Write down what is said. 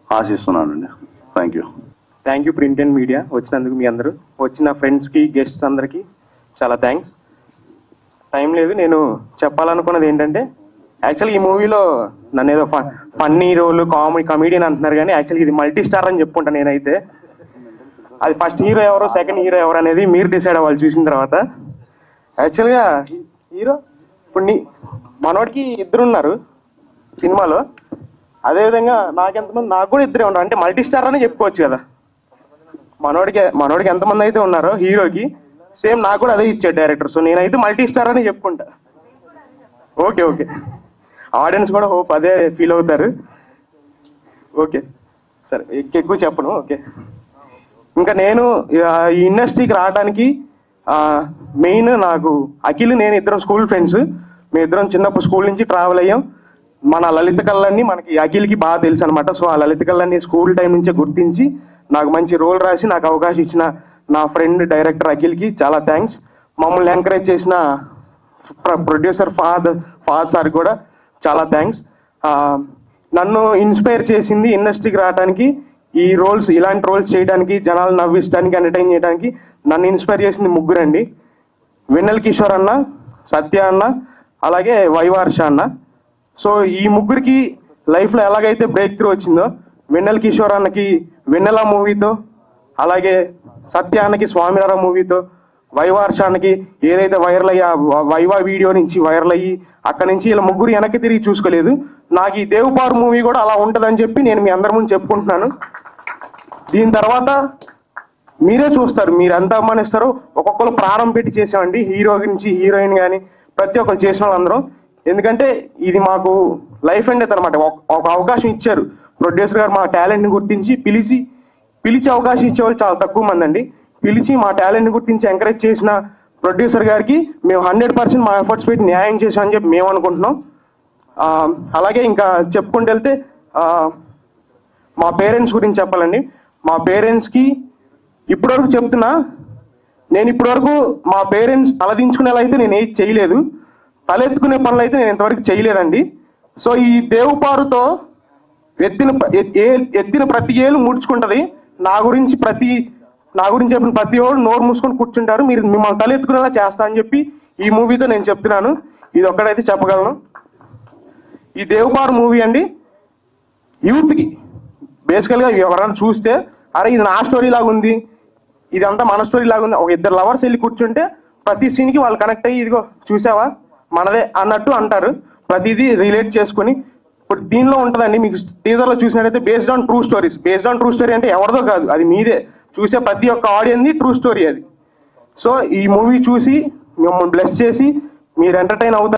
ఆశిస్తున్నానండి. Thank you print and media వచ్చినందుకు. మీ అందరూ వచ్చిన ఫ్రెండ్స్కి గెస్ట్స్ అందరికీ చాలా థ్యాంక్స్. టైం లేదు. నేను చెప్పాలనుకున్నది ఏంటంటే, యాక్చువల్గా ఈ మూవీలో నన్ను ఏదో ఫన్నీ రోల్ కమెడియన్ అంటున్నారు, కానీ యాక్చువల్గా ఇది మల్టీ స్టార్ అని చెప్పుకుంటాను నేనైతే. అది ఫస్ట్ హీరో ఎవరు, సెకండ్ హీరో ఎవరు అనేది మీరు డిసైడ్ అవ్వాలి చూసిన తర్వాత. యాక్చువల్గా హీరో ఇప్పుడు మనోడికి ఇద్దరు ఉన్నారు సినిమాలో, అదేవిధంగా నాకు కూడా ఇద్దరే ఉన్నారు. అంటే మల్టీ స్టార్ అని చెప్పుకోవచ్చు కదా. మనోడికి ఎంతమంది అయితే ఉన్నారో హీరోకి, సేమ్ నాకు కూడా అదే ఇచ్చాడు డైరెక్టర్. సో నేనైతే మల్టీ స్టార్ అని చెప్పుకుంటా. ఓకే ఆడియన్స్ కూడా హోప్ అదే ఫీల్ అవుతారు. ఓకే సరే, ఎక్కువ చెప్పను. ఓకే, ఇంకా నేను ఈ ఇండస్ట్రీకి రావడానికి మెయిన్ నాకు అఖిల్, నేను ఇద్దరం స్కూల్ ఫ్రెండ్స్. మేమిద్దరం చిన్నప్పుడు స్కూల్ నుంచి ట్రావెల్ అయ్యాం. మన లలిత కళలన్నీ మనకి అఖిల్కి బాగా తెలుసు అనమాట. సో ఆ లలిత కళలన్నీ స్కూల్ టైం నుంచే గుర్తించి నాకు మంచి రోల్ రాసి నాకు అవకాశం ఇచ్చిన నా ఫ్రెండ్ డైరెక్టర్ అఖిల్కి చాలా థ్యాంక్స్. మమ్మల్ని ఎంకరేజ్ చేసిన ప్రొడ్యూసర్ ఫాద్ సార్ కూడా చాలా థ్యాంక్స్. నన్ను ఇన్స్పైర్ చేసింది ఇండస్ట్రీకి రావడానికి, ఇలాంటి రోల్స్ చేయడానికి, జనాలు నవ్వించడానికి, ఎంటర్టైన్ చేయడానికి నన్ను ఇన్స్పైర్ చేసింది ముగ్గురండి. వెన్నెల కిషోర్ అన్న, సత్య అన్న, అలాగే వైవార్ష అన్న. సో ఈ ముగ్గురికి లైఫ్లో ఎలాగైతే బ్రేక్ త్రూ వచ్చిందో, వెన్నెల కిషోర్ అన్నకి వెన్నెల మూవీతో, అలాగే సత్య అన్నకి స్వామినారాయణ మూవీతో, వైవార్షానికి ఏదైతే వైరల్ అయ్యి వైవా వీడియో నుంచి వైరల్ అయ్యి అక్కడి నుంచి ఇలా ముగ్గురు వెనక్కి తిరిగి చూసుకోలేదు. నాకు ఈ దేవుపారు మూవీ కూడా అలా ఉంటుందని చెప్పి నేను మీ అందరి ముందు చెప్పుకుంటున్నాను. దీని తర్వాత మీరే చూస్తారు, మీరు ఎంత అభిమానిస్తారో. ఒక్కొక్కరు ప్రాణం పెట్టి చేసామండి, హీరో నుంచి హీరోయిన్ కానీ ప్రతి ఒక్కరు చేసిన వాళ్ళందరం. ఎందుకంటే ఇది మాకు లైఫ్ అండ్ డెత్ అనమాట. ఒక అవకాశం ఇచ్చారు ప్రొడ్యూసర్ గారు, మా టాలెంట్ని గుర్తించి పిలిచి అవకాశం ఇచ్చేవాళ్ళు చాలా తక్కువ మంది అండి. పిలిచి మా టాలెంట్ని గుర్తించి ఎంకరేజ్ చేసిన ప్రొడ్యూసర్ గారికి మేము 100% మా ఎఫర్ట్స్ పెట్టి న్యాయం చేసామని చెప్పి మేము అనుకుంటున్నాం. అలాగే ఇంకా చెప్పుకుంటూ వెళ్తే మా పేరెంట్స్ గురించి చెప్పాలండి. మా పేరెంట్స్కి ఇప్పటివరకు చెప్తున్నా, నేను ఇప్పటివరకు మా పేరెంట్స్ తలదించుకునేలా అయితే నేను ఏది చేయలేదు, తలెత్తుకునే పనులు అయితే నేను ఇంతవరకు చేయలేదండి. సో ఈ దేవుపారుతో ఎత్తిన ప్రతి ఏళ్ళు ముడుచుకుంటుంది. నా గురించి చెప్పిన ప్రతి ఓడు నోరు మూసుకొని కూర్చుంటారు, మిమ్మల్ని తలెత్తుకునేలా చేస్తా అని చెప్పి ఈ మూవీతో నేను చెప్తున్నాను. ఇది ఒక్కడైతే చెప్పగలను. ఈ దేవుపారు మూవీ అండి యూత్కి బేసికల్గా ఎవరైనా చూస్తే, అరే ఇది నా స్టోరీ లాగా ఉంది, ఇదంతా మన స్టోరీ లాగా ఉంది. ఒక ఇద్దరు లవర్స్ వెళ్ళి కూర్చుంటే ప్రతి సీన్కి వాళ్ళు కనెక్ట్ అయ్యి ఇదిగో చూసావా మనదే అన్నట్టు అంటారు. ప్రతిదీ రిలేట్ చేసుకొని ఇప్పుడు దీనిలో ఉంటుందండి. మీకు టీజర్లో చూసినట్టయితే బేస్డ్ ఆన్ ట్రూ స్టోరీ అంటే ఎవరిదో కాదు, అది మీదే. చూసే ప్రతి ఒక్క ఆడియన్ది ట్రూ స్టోరీ అది. సో ఈ మూవీ చూసి మిమ్మల్ని బ్లెస్ చేసి మీరు ఎంటర్టైన్ అవుతారు.